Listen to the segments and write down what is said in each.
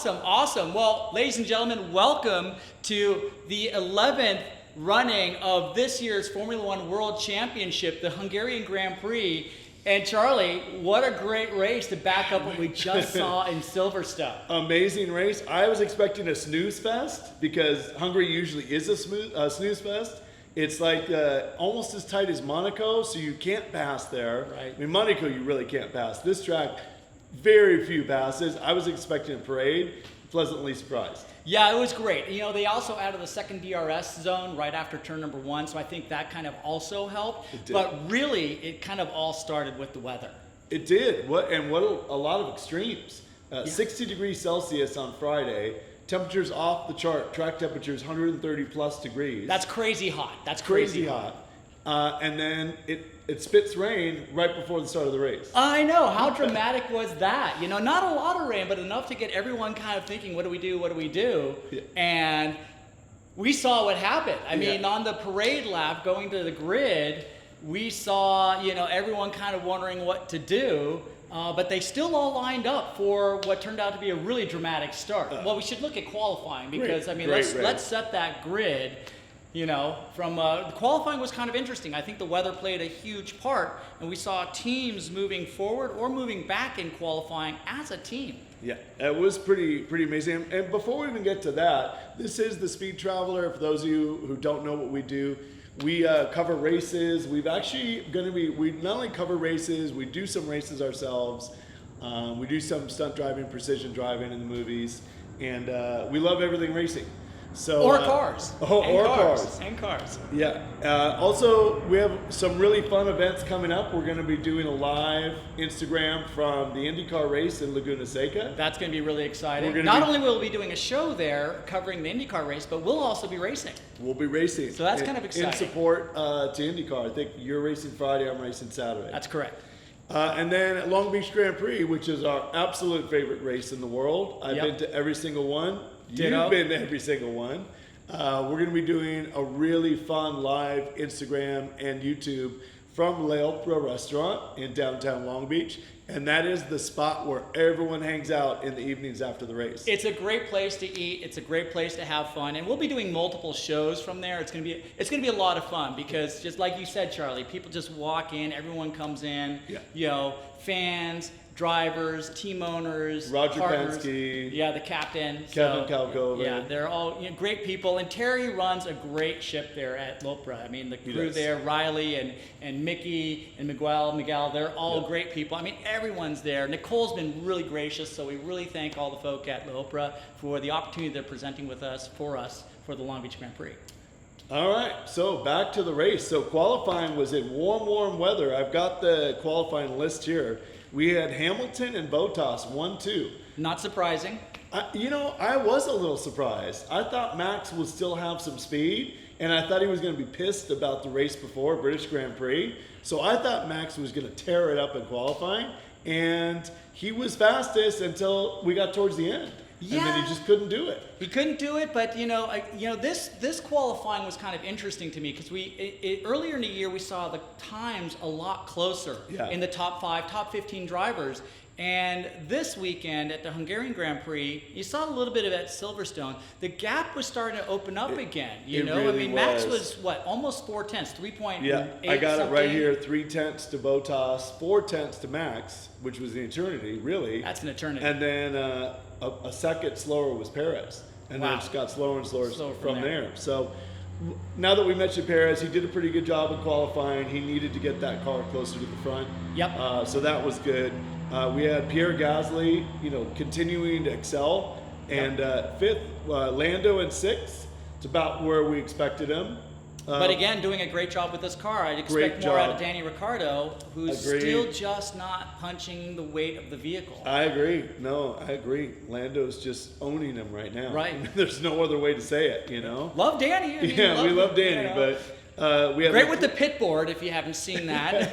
Awesome. Well, ladies and gentlemen, welcome to the 11th running of this year's Formula One World Championship, the Hungarian Grand Prix. And Charlie, what a great race to back up what we just saw in Silverstone. Amazing race. I was expecting a snooze fest because Hungary usually is a snooze fest. It's like almost as tight as Monaco, so you can't pass there. Right. I mean, Monaco you really can't pass. This track, very few passes. I was expecting a parade. Pleasantly surprised. Yeah, it was great. You know, they also added the second DRS zone right after turn number 1, so I think that kind of also helped. It did. But really, it kind of all started with the weather. It did. What a lot of extremes. 60 degrees Celsius on Friday. Temperatures off the chart. Track temperatures 130 plus degrees. That's crazy hot. That's crazy hot. And then it spits rain right before the start of the race. I know. How dramatic was that? You know, not a lot of rain, but enough to get everyone kind of thinking, what do we do? What do we do? Yeah. And we saw what happened. I mean, on the parade lap going to the grid, we saw, you know, everyone kind of wondering what to do. But they still all lined up for what turned out to be a really dramatic start. Well, we should look at qualifying because, I mean, let's set that grid. You know, from the qualifying was kind of interesting. I think the weather played a huge part, and we saw teams moving forward or moving back in qualifying as a team. Yeah, it was pretty amazing. And before we even get to that, this is the Speed Traveler. For those of you who don't know what we do, we cover races. We not only cover races, we do some races ourselves. We do some stunt driving, precision driving in the movies, and we love everything racing. So, Cars. And cars. Yeah. Also, we have some really fun events coming up. We're going to be doing a live Instagram from the IndyCar race in Laguna Seca. That's going to be really exciting. Not only will we be doing a show there covering the IndyCar race, but we'll also be racing. We'll be racing. So that's kind of exciting. In support to IndyCar. I think you're racing Friday, I'm racing Saturday. That's correct. And then at Long Beach Grand Prix, which is our absolute favorite race in the world. I've been to every single one. Ditto. You've been to every single one. We're going to be doing a really fun live Instagram and YouTube from Le Opera Restaurant in downtown Long Beach. And that is the spot where everyone hangs out in the evenings after the race. It's a great place to eat. It's a great place to have fun. And we'll be doing multiple shows from there. It's going to be a lot of fun because just like you said, Charlie, people just walk in, everyone comes in, you know, fans, drivers, team owners, Roger partners, Penske, the captain, Kevin Kalkoven. Yeah, they're all great people, and Terry runs a great ship there at Lopra. I mean, the crew there, Riley and Mickey and Miguel, they're all great people. I mean, everyone's there. Nicole's been really gracious, so we really thank all the folk at Lopra for the opportunity they're presenting with us for the Long Beach Grand Prix. All right, so back to the race. So qualifying was in warm weather. I've got the qualifying list here. We had Hamilton and Bottas 1-2. Not surprising. I was a little surprised. I thought Max would still have some speed, and I thought he was going to be pissed about the race before, British Grand Prix. So I thought Max was going to tear it up in qualifying, and he was fastest until we got towards the end. Yeah. And then he just couldn't do it. He couldn't do it, but this qualifying was kind of interesting to me because earlier in the year we saw the times a lot closer in the top 5, top 15 drivers. And this weekend at the Hungarian Grand Prix, you saw a little bit of it at Silverstone. The gap was starting to open up again. Max was almost 4/10, 3.8. Yeah, I got it right here. 3/10 to Bottas, 4/10 to Max, which was an eternity, really. That's an eternity. And then a second slower was Perez, and then it just got slower and slower from there. So now that we mentioned Perez, he did a pretty good job of qualifying. He needed to get that car closer to the front. Yep. So that was good. We had Pierre Gasly, continuing to excel, and fifth, Lando in sixth. It's about where we expected him. But again, doing a great job with this car. I'd expect more out of Danny Ricciardo, who's still just not punching the weight of the vehicle. I agree. No, I agree. Lando's just owning him right now. Right. There's no other way to say it, Love Danny. We love Danny, but we have great with the pit board if you haven't seen that.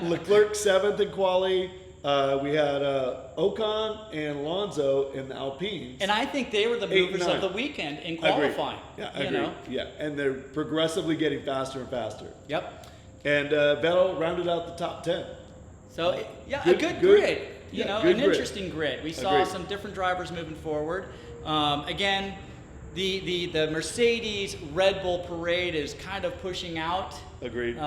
Leclerc 7th in quali. We had Ocon and Alonso in the Alpines. And I think they were the movers of the weekend in qualifying. I agree. Yeah, and they're progressively getting faster and faster. Yep. And Vettel rounded out the top 10. So, a good grid. You know, good an grid. interesting grid. We saw Agreed. some different drivers moving forward. Again, the Mercedes Red Bull parade is kind of pushing out. Agreed.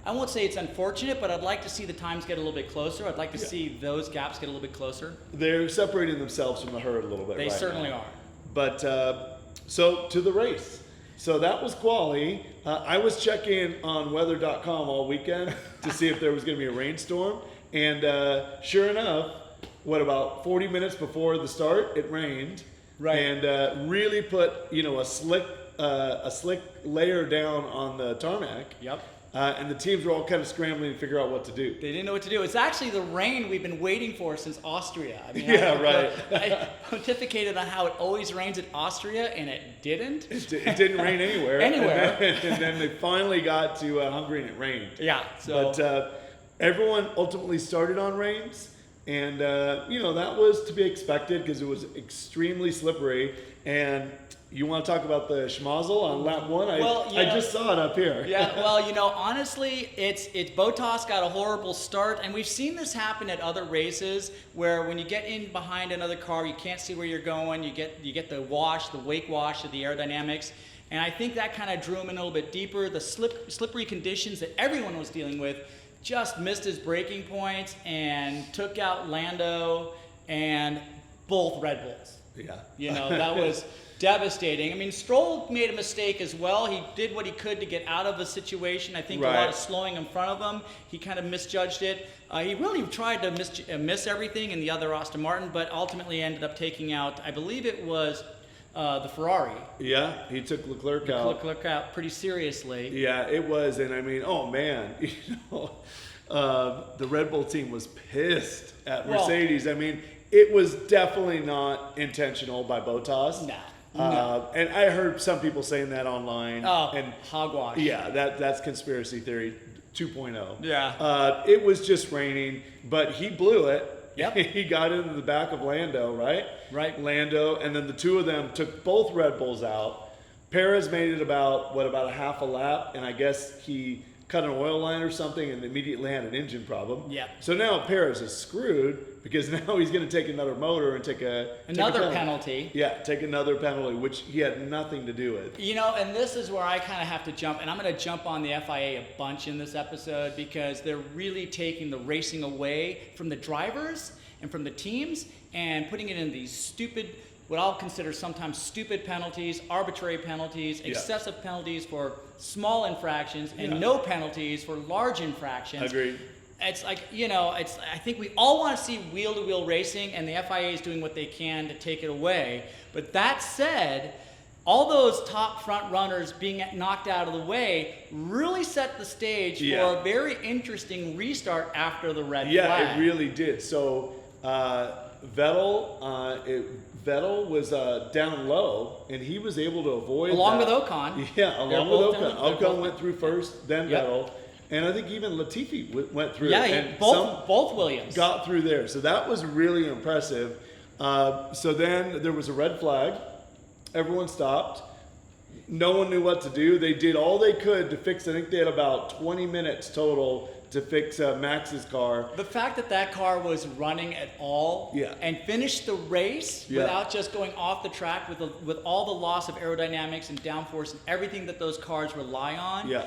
I won't say it's unfortunate, but I'd like to see the times get a little bit closer. I'd like to see those gaps get a little bit closer. They're separating themselves from the herd a little bit. They right certainly now. are. But so to the race. So that was quali. I was checking on weather.com all weekend to see if there was going to be a rainstorm. And sure enough, about 40 minutes before the start, it rained. Right. And really put, a slick layer down on the tarmac. Yep. And the teams were all kind of scrambling to figure out what to do. They didn't know what to do. It's actually the rain we've been waiting for since Austria. I mean, I pontificated on how it always rains at Austria, and it didn't. It didn't rain anywhere. Anywhere. And then they finally got to Hungary and it rained. Yeah. So. But everyone ultimately started on rains. And, that was to be expected because it was extremely slippery. And you want to talk about the schmozzle on lap one? I just saw it up here. Yeah, well, honestly, it's Bottas got a horrible start, and we've seen this happen at other races where when you get in behind another car, you can't see where you're going. You get the wake wash of the aerodynamics, and I think that kind of drew him in a little bit deeper. The slippery conditions that everyone was dealing with just missed his braking points and took out Lando and both Red Bulls. Yeah. That was devastating. I mean, Stroll made a mistake as well. He did what he could to get out of the situation. I think a lot of slowing in front of him. He kind of misjudged it. He really tried to miss everything in the other Aston Martin, but ultimately ended up taking out, I believe it was the Ferrari. Yeah, he took Leclerc out. Leclerc out pretty seriously. Yeah, it was. And I mean, oh man, the Red Bull team was pissed at Mercedes. I mean, it was definitely not intentional by Bottas. Nah. No. And I heard some people saying that online. Oh, and hogwash. Yeah, that's conspiracy theory 2.0. Yeah. It was just raining, but he blew it. Yep. He got into the back of Lando, right? Right. Lando, and then the two of them took both Red Bulls out. Perez made it about a half a lap, and I guess he cut an oil line or something and immediately had an engine problem. Yeah. So now Perez is screwed because now he's going to take another motor and take another penalty. Yeah, take another penalty, which he had nothing to do with. And this is where I kind of have to jump, and I'm going to jump on the FIA a bunch in this episode because they're really taking the racing away from the drivers and from the teams and putting it in these stupid, what I'll consider sometimes stupid penalties, arbitrary penalties, excessive penalties for small infractions, and no penalties for large infractions. Agreed. It's like, I think we all want to see wheel-to-wheel racing, and the FIA is doing what they can to take it away. But that said, all those top front runners being knocked out of the way really set the stage for a very interesting restart after the red flag. Yeah, it really did. So Vettel was down low, and he was able to avoid along that. with Ocon. Yeah, along with Ocon. Ocon went through first, then Vettel. And I think even Latifi went through. Yeah, and both Williams got through there. So that was really impressive. So then there was a red flag. Everyone stopped. No one knew what to do. They did all they could to fix. I think they had about 20 minutes total to fix Max's car. The fact that car was running at all and finished the race without just going off the track with all the loss of aerodynamics and downforce and everything that those cars rely on. Yeah.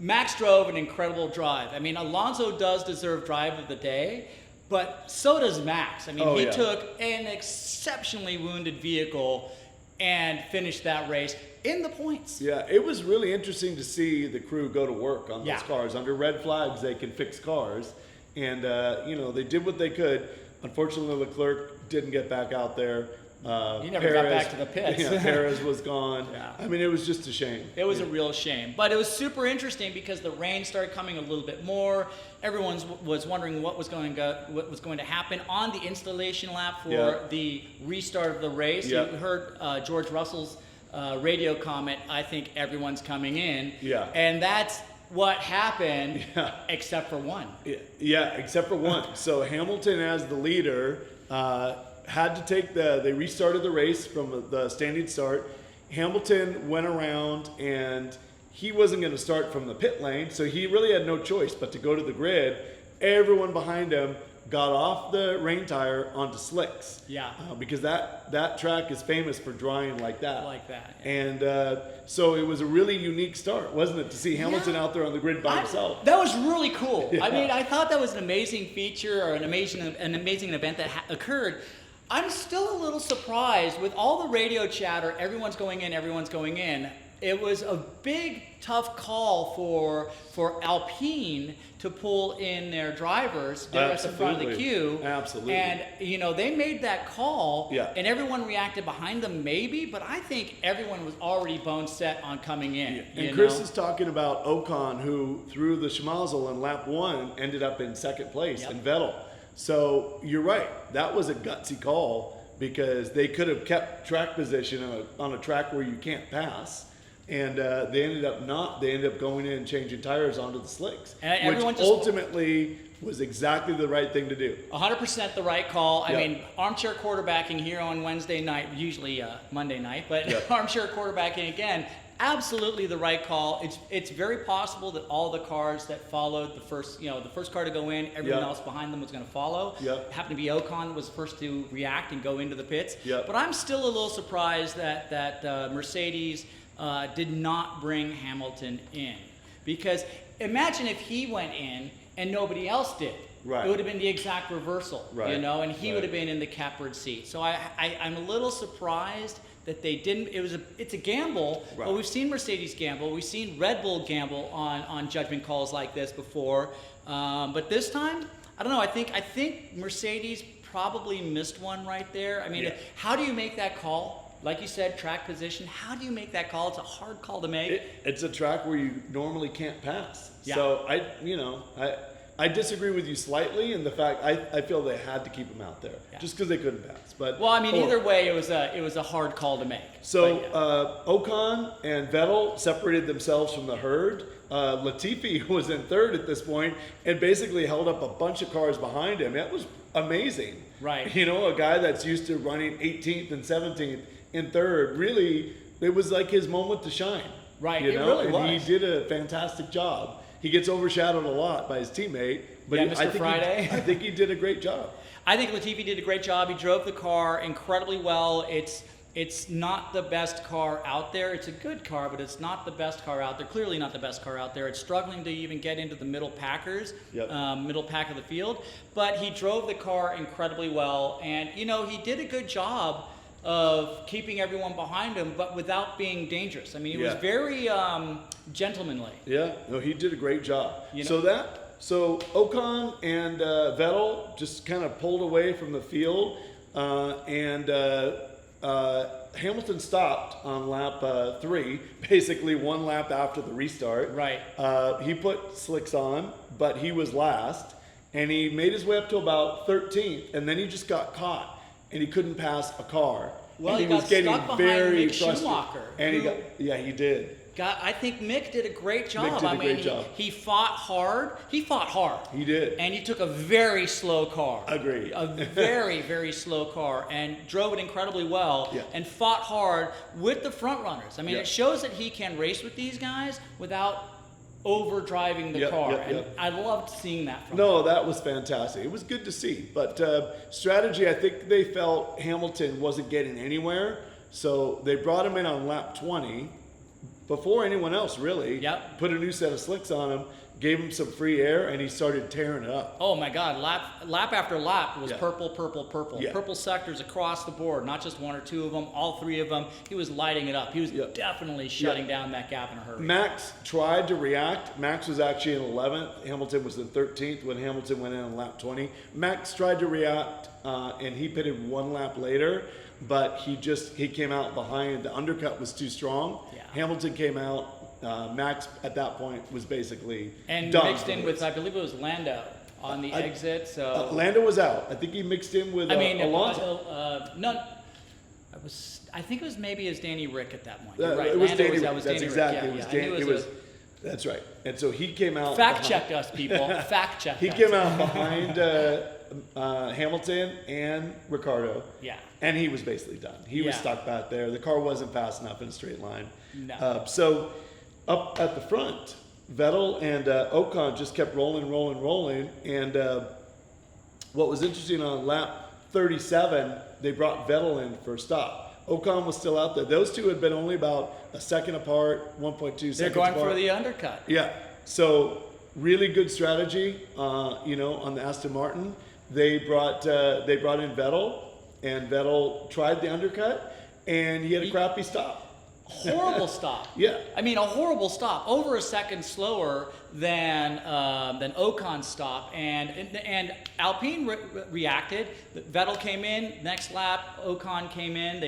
Max drove an incredible drive. I mean, Alonso does deserve drive of the day, but so does Max. I mean, he took an exceptionally wounded vehicle and finished that race in the points. Yeah, it was really interesting to see the crew go to work on those cars. Under red flags, they can fix cars. And, they did what they could. Unfortunately, Leclerc didn't get back out there. He never got back to the pits. Yeah, Perez was gone. Yeah. I mean, it was just a shame. It was a real shame. But it was super interesting because the rain started coming a little bit more. Everyone was wondering what was going to happen on the installation lap for the restart of the race. You heard George Russell's radio comment, I think everyone's coming in. Yeah. And that's what happened except for one. Yeah, except for one. So Hamilton, as the leader, had to take they restarted the race from the standing start. Hamilton went around and he wasn't going to start from the pit lane, so he really had no choice but to go to the grid. Everyone behind him got off the rain tire onto slicks. Yeah. Because that track is famous for drying like that. Like that, yeah. And so it was a really unique start, wasn't it, to see Hamilton out there on the grid by himself? That was really cool. Yeah. I mean, I thought that was an amazing feature or an amazing event that occurred. I'm still a little surprised with all the radio chatter. Everyone's going in. It was a big, tough call for Alpine to pull in their drivers there at the front of the queue. Absolutely. And, they made that call, Yeah. and everyone reacted behind them maybe, but I think everyone was already bone set on coming in. Yeah. And Chris is talking about Ocon, who threw the Schmazel in lap 1 ended up in second place, and Vettel. So you're right. That was a gutsy call because they could have kept track position on a track where you can't pass. And they ended up not. They ended up going in and changing tires onto the slicks, which ultimately was exactly the right thing to do. 100% the right call. I mean, armchair quarterbacking here on Wednesday night, usually Monday night, but armchair quarterbacking again. Absolutely the right call. It's very possible that all the cars that followed the first car to go in, everyone else behind them was going to follow. It happened to be Ocon was first to react and go into the pits. But I'm still a little surprised that Mercedes did not bring Hamilton in, because imagine if he went in and nobody else did. It would have been the exact reversal, and he would have been in the catbird seat. So I'm a little surprised that they didn't. It's a gamble, but we've seen Mercedes gamble. We've seen Red Bull gamble on judgment calls like this before. But this time, I don't know. I think Mercedes probably missed one right there. I mean, how do you make that call? Like you said, track position. How do you make that call? It's a hard call to make. It's a track where you normally can't pass. So I disagree with you slightly in the fact I feel they had to keep him out there just because they couldn't pass. But either way, it was a hard call to make. So Ocon and Vettel separated themselves from the herd. Latifi was in third at this point and basically held up a bunch of cars behind him. It was amazing. A guy that's used to running 18th and 17th in third, really, it was like his moment to shine. It really was. He did a fantastic job. He gets overshadowed a lot by his teammate, but I think he did a great job. I think Latifi did a great job. He drove the car incredibly well. It's not the best car out there. It's a good car, but it's not the best car out there. Clearly not the best car out there. It's struggling to even get into the middle packers, middle pack of the field. But he drove the car incredibly well, and he did a good job of keeping everyone behind him, but without being dangerous. I mean, he was very gentlemanly. He did a great job. So Ocon and Vettel just kind of pulled away from the field, and Hamilton stopped on lap 3, basically one lap after the restart. He put slicks on, but he was last, and he made his way up to about 13th, and then he just got caught. And he couldn't pass a car. Well, and he was getting stuck behind Mick Schumacher. And he did. I think Mick did a great job. Mick did a great job. He fought hard. He did. And he took a very slow car. Agreed. A very, very slow car and drove it incredibly well and fought hard with the front runners. I mean, it shows that he can race with these guys without over driving the car. And I loved seeing that from him. That was fantastic. It was good to see. But strategy, I think they felt Hamilton wasn't getting anywhere. So they brought him in on lap 20 before anyone else really. Put a new set of slicks on him, gave him some free air, and he started tearing it up. Oh my God, lap after lap was purple. Purple sectors across the board, not just one or two of them, all three of them. He was lighting it up. He was definitely shutting down that gap in a hurry. Max tried to react. Max was actually in 11th. Hamilton was in 13th when Hamilton went in on lap 20. Max tried to react, and he pitted one lap later, but he came out behind. The undercut was too strong. Hamilton came out. Max at that point was basically done mixed in with, I believe it was Lando on the exit. So Lando was out. I think he mixed in with Alonso. I think it was maybe as Danny Rick at that point. It was Danny Rick. That's exactly. It was. That's right. And so he came out. Fact check us, people. Fact check. He came out behind Hamilton and Ricciardo. And he was basically done. He was stuck back there. The car wasn't fast enough in a straight line. No. So up at the front, Vettel and Ocon just kept rolling, and what was interesting on lap 37, they brought Vettel in for a stop. Ocon was still out there. Those two had been only about a second apart, 1.2 seconds They're going apart. for the undercut. Yeah. So really good strategy, on the Aston Martin. They brought in Vettel, and Vettel tried the undercut, and he had a crappy stop. Horrible stop. Yeah. I mean, a horrible stop. Over a second slower than Ocon's stop, and Alpine reacted. Vettel came in. Next lap, Ocon came in.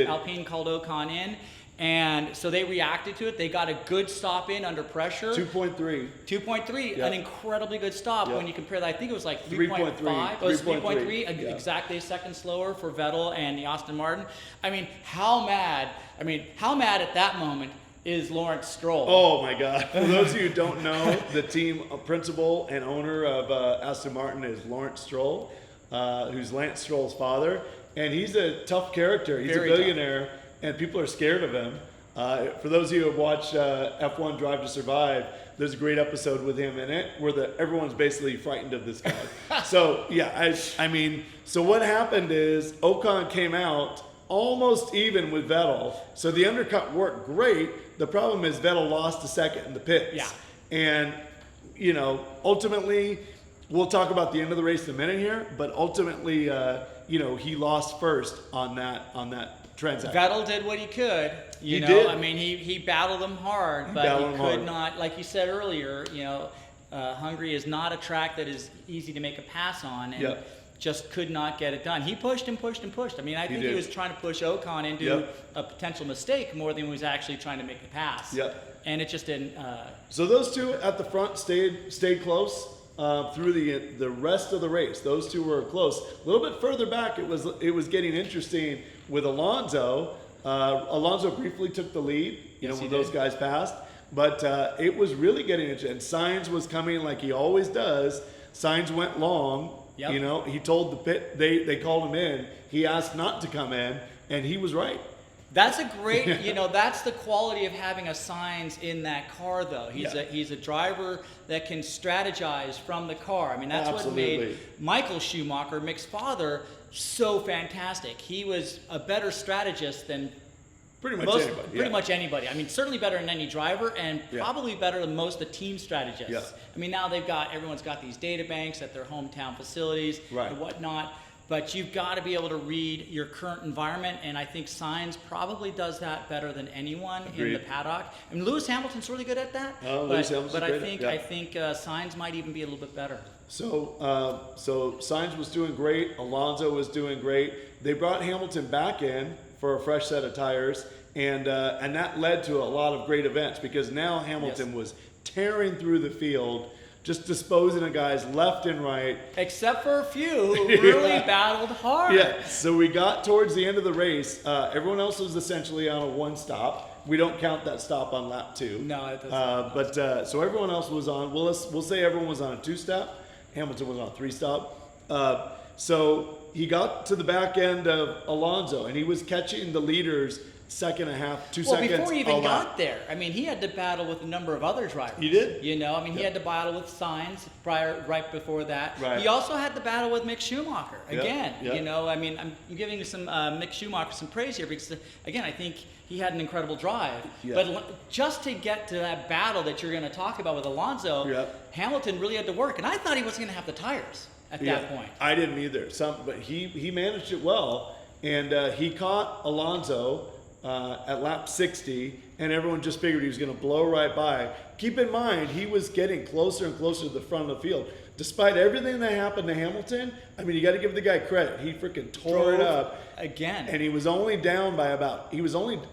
Alpine called Ocon in, and so they reacted to it. They got a good stop in under pressure. 2.3. 2.3, Yep. an incredibly good stop Yep. when you compare that. I think it was like 3.3. 3.5. It was 3.3, 3.3, yeah. exactly a second slower for Vettel and the Aston Martin. I mean, how mad at that moment is Lawrence Stroll? Oh my God. For those of you who don't know, the team principal and owner of Aston Martin is Lawrence Stroll, who's Lance Stroll's father. And he's a tough character. He's Very a billionaire, and people are scared of him. For those of you who have watched F1 Drive to Survive, there's a great episode with him in it where everyone's basically frightened of this guy. So, yeah, so what happened is Ocon came out almost even with Vettel. So the undercut worked great. The problem is Vettel lost a second in the pits. Yeah. And, ultimately, we'll talk about the end of the race in a minute here, but ultimately, he lost first on that transaction. Vettel did what he could. He did. I mean, he battled them hard, but he could not, like you said earlier, Hungary is not a track that is easy to make a pass on, and just could not get it done. He pushed and pushed and pushed. I mean, I think he was trying to push Ocon into a potential mistake more than he was actually trying to make the pass. Yep. And it just didn't. So those two at the front stayed close through the rest of the race. Those two were close. A little bit further back, it was getting interesting with Alonso. Alonso briefly took the lead, when those guys passed. But it was really getting interesting. And Sainz was coming like he always does. Sainz went long. Yep. He told the pit, they called him in. He asked not to come in, and he was right. That's a great, that's the quality of having a Sainz in that car, though. He's a driver that can strategize from the car. I mean, that's what made Michael Schumacher, Mick's father, so fantastic. He was a better strategist than pretty much anybody. I mean, certainly better than any driver, and probably better than most of the team strategists. Yeah. I mean, now everyone's got these data banks at their hometown facilities and whatnot. But you've got to be able to read your current environment, and I think Sainz probably does that better than anyone in the paddock. I mean, Lewis Hamilton's really good at that. Lewis Hamilton's but great. I think Sainz might even be a little bit better. So Sainz was doing great. Alonso was doing great. They brought Hamilton back in for a fresh set of tires, and that led to a lot of great events because now Hamilton was tearing through the field, just disposing of guys left and right. Except for a few who really battled hard. Yeah, so we got towards the end of the race. Everyone else was essentially on a one stop. We don't count that stop on lap 2. No, it doesn't. So everyone else was on, we'll say everyone was on a 2-stop. Hamilton was on a 3-stop. So he got to the back end of Alonso, and he was catching the leaders second and a half, 2 seconds. Well, before he even got there, I mean, he had to battle with a number of other drivers. He did? He had to battle with Sainz right before that. Right. He also had to battle with Mick Schumacher again. Yep. I mean, I'm giving some Mick Schumacher some praise here because, again, I think he had an incredible drive. Yeah. But just to get to that battle that you're going to talk about with Alonso, Hamilton really had to work, and I thought he wasn't going to have the tires at that point. I didn't either. But he managed it well, and he caught Alonso at lap 60, and everyone just figured he was going to blow right by. Keep in mind, he was getting closer and closer to the front of the field. Despite everything that happened to Hamilton, I mean, you got to give the guy credit. He freaking tore it up. Again. And he was only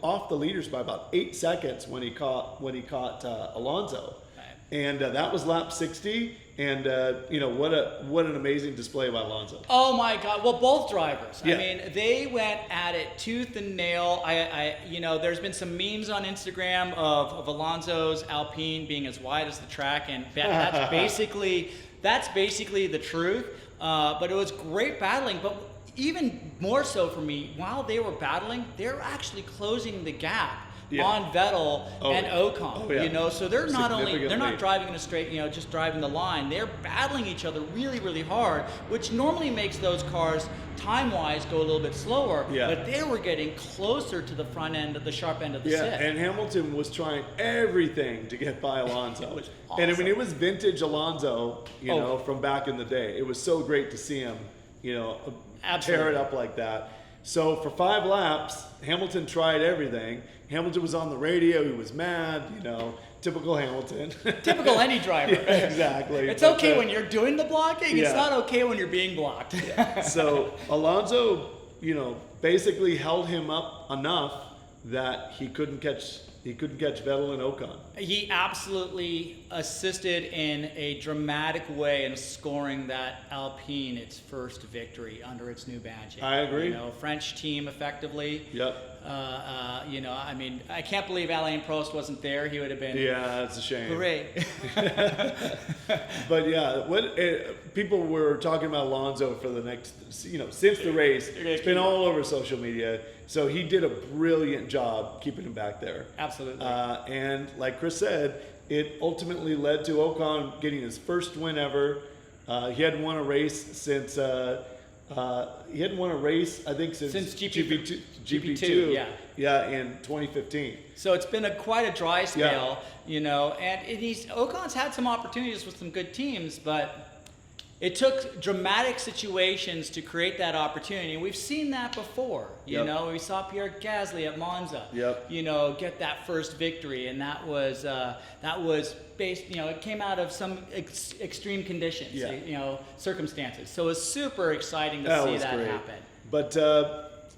off the leaders by about 8 seconds when he caught Alonso. And that was lap 60, and what an amazing display by Alonso. Oh my God! Well, both drivers. Yeah. I mean, they went at it tooth and nail. There's been some memes on Instagram of Alonso's Alpine being as wide as the track, and that's basically the truth. But it was great battling. But even more so for me, while they were battling, they were actually closing the gap Yeah. on Vettel and yeah. Ocon. Oh, yeah. You know, so they're not Significantly. driving in a straight, you know, just driving the line. They're battling each other really, really hard, which normally makes those cars time-wise go a little bit slower. Yeah. But they were getting closer to the front end of the sharp end of the Yeah, stick. and Hamilton was trying everything to get by Alonso. It was And I mean, awesome. it was vintage Alonso, you Oh. know, from back in the day. It was so great to see him, you know, tear Absolutely. it up like that. So for 5 laps, Hamilton tried everything. Hamilton was on the radio. He was mad, you know, typical Hamilton. Typical any driver. Yeah, exactly. It's But, okay when you're doing the blocking. It's yeah. not okay when you're being blocked. So Alonso, you know, basically held him up enough that he couldn't catch Vettel and Ocon. He absolutely assisted in a dramatic way in scoring that Alpine its first victory under its new badging. I agree. You know, French team effectively. Yep. You know, I mean, I can't believe Alain Prost wasn't there. He would have been Yeah, that's a shame. hooray. But yeah, people were talking about Alonso for the next, you know, since the race. It's been all over social media. So he did a brilliant job keeping him back there. Absolutely. And like Chris said, it ultimately led to Ocon getting his first win ever. He hadn't won a race since I think since GP2, yeah. Yeah, in 2015. So it's been quite a dry spell, you know, and Ocon's had some opportunities with some good teams, but it took dramatic situations to create that opportunity. And we've seen that before, you Yep. know. We saw Pierre Gasly at Monza, Yep. you know, get that first victory, and that was based, you know, it came out of some extreme conditions, Yeah. you know, circumstances. So it was super exciting to see was that great. happen. But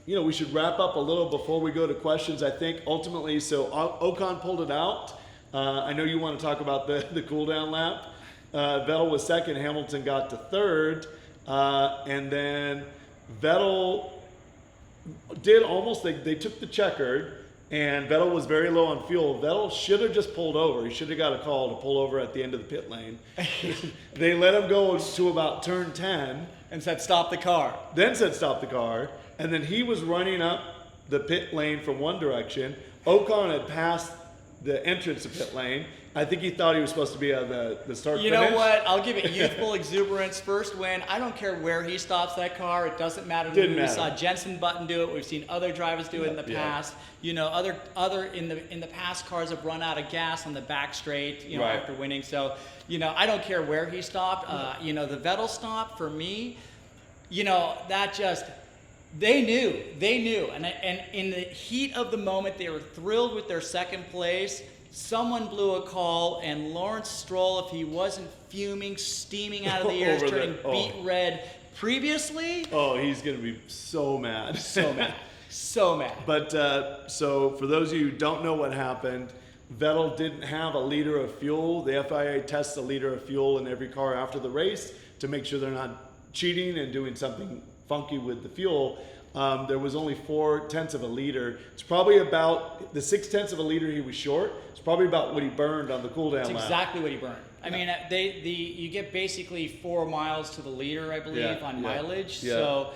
you know, we should wrap up a little before we go to questions. I think ultimately, so Ocon pulled it out. I know you want to talk about the cool down lap. Vettel was second. Hamilton got to third, and then Vettel did almost. They took the checkered, and Vettel was very low on fuel. Vettel should have just pulled over. He should have got a call to pull over at the end of the pit lane. They let him go to about turn 10. And said, stop the car. Then said stop the car, and then he was running up the pit lane from one direction. Ocon had passed the entrance to pit lane. I think he thought he was supposed to be at the start You finish. know what? I'll give it youthful exuberance. First win. I don't care where he stops that car. It doesn't matter to Didn't me. We matter. saw Jensen Button do it. We've seen other drivers do it in the Yeah. past. You know, other in the past cars have run out of gas on the back straight. You know, Right. after winning. So, you know, I don't care where he stopped. You know, the Vettel stop for me. You know, that just. They knew, and in the heat of the moment, they were thrilled with their second place. Someone blew a call, and Lawrence Stroll, if he wasn't fuming, steaming out of the ears, Over turning the- beet red previously, Oh, he's going to be so mad. so mad, so mad. But so for those of you who don't know what happened, Vettel didn't have a liter of fuel. The FIA tests a liter of fuel in every car after the race to make sure they're not cheating and doing something funky with the fuel. There was only 4/10 of a liter. It's probably about the 6/10 of a liter he was short. It's probably about what he burned on the cool down That's lap. exactly what he burned. I mean, you get basically 4 miles to the liter, I believe, Yeah, on yeah, mileage. yeah. So,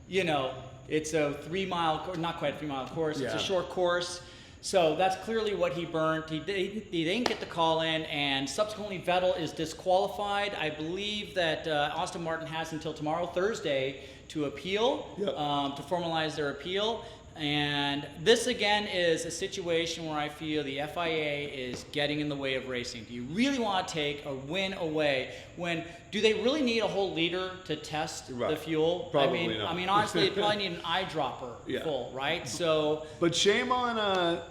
you know, it's a 3 mile, not quite a 3 mile course. It's Yeah. a short course. So that's clearly what he burned. He didn't get the call in, and subsequently Vettel is disqualified. I believe that Aston Martin has until tomorrow, Thursday, to appeal, Yep. to formalize their appeal. And this again is a situation where I feel the FIA is getting in the way of racing. Do you really want to take a win away do they really need a whole liter to test the Right. fuel? Probably not. I mean, honestly, they probably need an eyedropper Yeah. full, right? So But shame on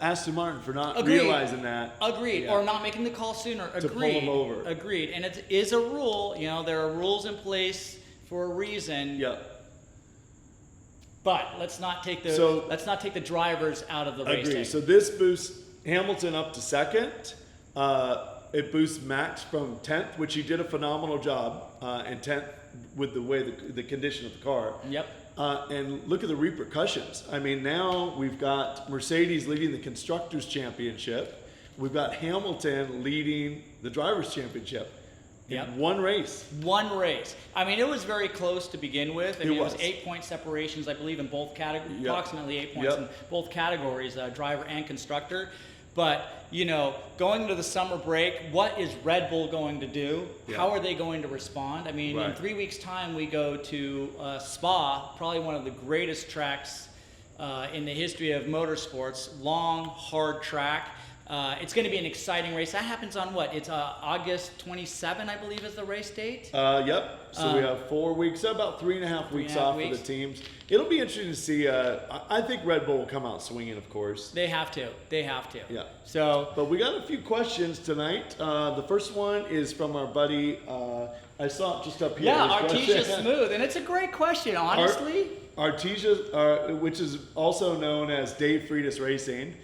Aston Martin for not Agreed. realizing that. agreed, Yeah. or not making the call sooner. To pull Agreed. them over. Agreed, and it is a rule. You know, there are rules in place for a reason. Yep. But let's not take the So- drivers out of the race. Agree. So this boosts Hamilton up to second. It boosts Max from 10th, which he did a phenomenal job in 10th with the way the condition of the car. Yep. And look at the repercussions. I mean, now we've got Mercedes leading the Constructors' Championship. We've got Hamilton leading the Drivers' Championship. Yep. in one race. One race. I mean, it was very close to begin with. I mean, it was was. 8-point separations, I believe, in both categories, Yep. approximately 8 points in both categories, driver and constructor. But, you know, going into the summer break, what is Red Bull going to do? Yeah. How are they going to respond? I mean, in Right. 3 weeks' time, we go to Spa, probably one of the greatest tracks in the history of motorsports. Long, hard track. It's going to be an exciting race. That happens on what? It's August 27, I believe, is the race date. Yep. So we have 4 weeks, about 3.5 weeks off for the teams. It'll be interesting to see. I think Red Bull will come out swinging, of course. They have to. They have to. Yeah. So, But we got a few questions tonight. The first one is from our buddy. I saw it just up here. yeah, His Artesia question. Smooth, and it's a great question, honestly. Artesia, which is also known as Dave Freitas Racing.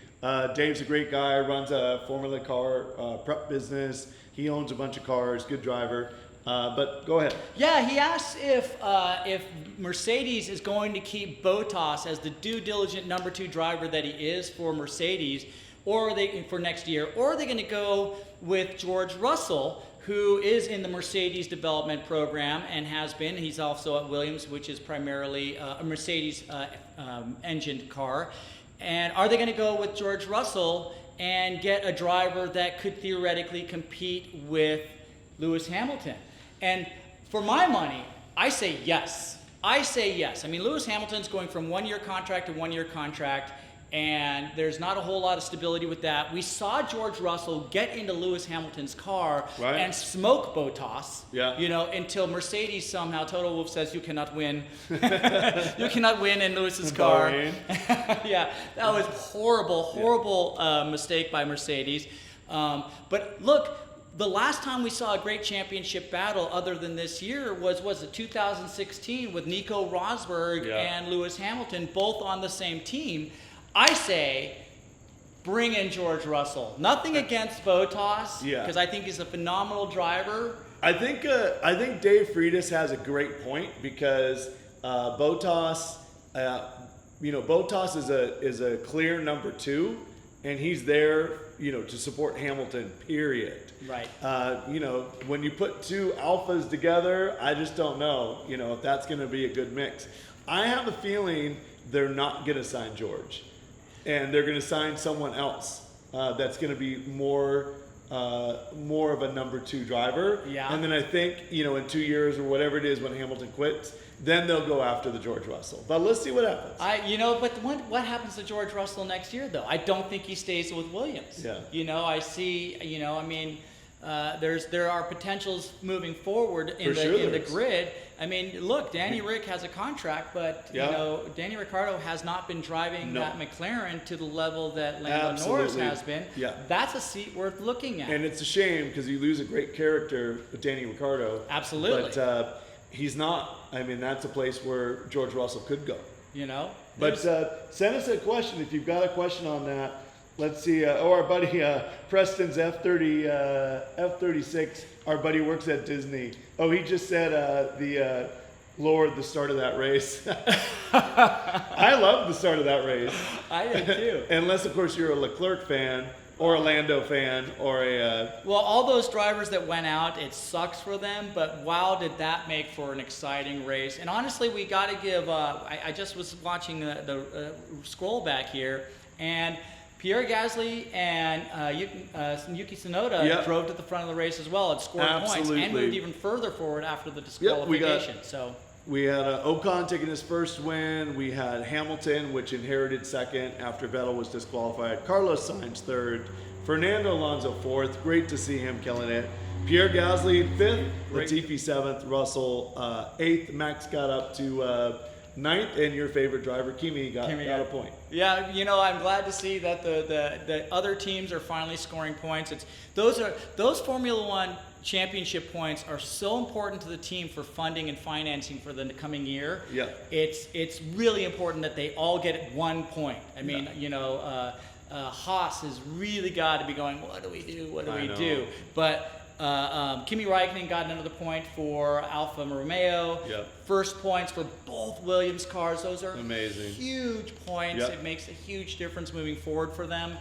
Dave's a great guy, runs a Formula car prep business. He owns a bunch of cars, good driver. But go ahead. Yeah, he asks if Mercedes is going to keep Bottas as the due diligent number 2 driver that he is for Mercedes, or are they for next year, or are they going to go with George Russell, who is in the Mercedes development program and has been. He's also at Williams, which is primarily a Mercedes engined car. And are they going to go with George Russell and get a driver that could theoretically compete with Lewis Hamilton? And for my money, I say yes. I say yes. I mean, Lewis Hamilton's going from 1-year contract to 1-year contract, and there's not a whole lot of stability with that. We saw George Russell get into Lewis Hamilton's car and smoke Bottas, you know, until Mercedes somehow, Toto Wolff says, you cannot win. You cannot win in Lewis's car. Yeah, that was horrible mistake by Mercedes. But look, the last time we saw a great championship battle other than this year was it 2016 with Nico Rosberg and Lewis Hamilton both on the same team. I say bring in George Russell. Nothing against Bottas, because I think he's a phenomenal driver. I think Dave Freitas has a great point because Bottas, Bottas is a clear number 2, and he's there, to support Hamilton. Period. Right. When you put 2 alphas together, I just don't know, if that's going to be a good mix. I have a feeling they're not going to sign George, and they're going to sign someone else that's going to be more of a number 2 driver. Yeah. And then I think, in 2 years or whatever it is when Hamilton quits, then they'll go after the George Russell. But let's see what happens. But what happens to George Russell next year, though? I don't think he stays with Williams. Yeah. I see, there are potentials moving forward in the grid. I mean, look, Danny Rick has a contract, but Danny Ricciardo has not been driving that McLaren to the level that Lando Norris has been. Yeah. That's a seat worth looking at. And it's a shame because you lose a great character with Danny Ricciardo. Absolutely. But he's not. I mean, that's a place where George Russell could go. But send us a question if you've got a question on that. Let's see. Our buddy Preston's F36. Our buddy works at Disney. Oh, he just said lowered the start of that race. I love the start of that race. I did too. Unless, of course, you're a Leclerc fan or a Lando fan or a... Well, all those drivers that went out, it sucks for them, but wow, did that make for an exciting race. And honestly, we got to give... I just was watching the scroll back here, and Pierre Gasly and Yuki Tsunoda drove to the front of the race as well and scored points and moved even further forward after the disqualification. We had Ocon taking his first win. We had Hamilton, which inherited second after Vettel was disqualified. Carlos Sainz third. Fernando Alonso fourth. Great to see him killing it. Pierre Gasly fifth. Latifi seventh. Russell eighth. Max got up to ninth. And your favorite driver, Kimi, got a point. Yeah, I'm glad to see that the other teams are finally scoring points. Those Formula One championship points are so important to the team for funding and financing for the coming year. Yeah. It's really important that they all get 1 point. I mean, Haas has really got to be going, what do we do? What do we do? But Kimi Räikkönen got another point for Alfa Romeo. First points for both Williams cars. Those are amazing, huge points. It makes a huge difference moving forward for them.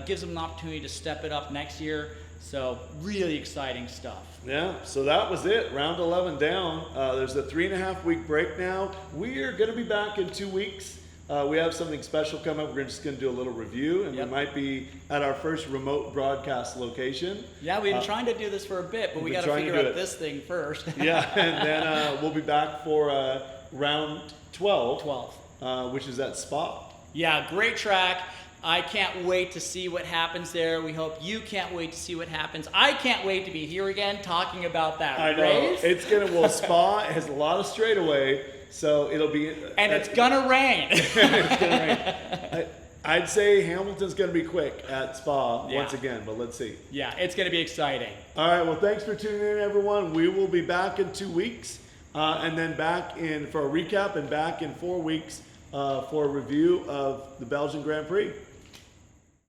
Gives them an opportunity to step it up next year. So really exciting stuff. Yeah, so that was it. Round 11 down. There's a 3.5 week break now. We are going to be back in 2 weeks. We have something special coming up. We're just going to do a little review, and Yep. we might be at our first remote broadcast location. Yeah, we've been trying to do this for a bit, but we we've got been to trying to figure do out it. this thing first. Yeah, and then we'll be back for round 12, 12. which is at Spa. Yeah, great track. I can't wait to see what happens there. We hope you can't wait to see what happens. I can't wait to be here again talking about that I know. race. It's going to, well, Spa has a lot of straightaway, so it'll be. And it's gonna rain. It's gonna rain. I'd say Hamilton's going to be quick at Spa once again, but let's see. Yeah, it's gonna be exciting. All right, well, thanks for tuning in, everyone. We will be back in 2 weeks, and then back in for a recap, and back in 4 weeks for a review of the Belgian Grand Prix.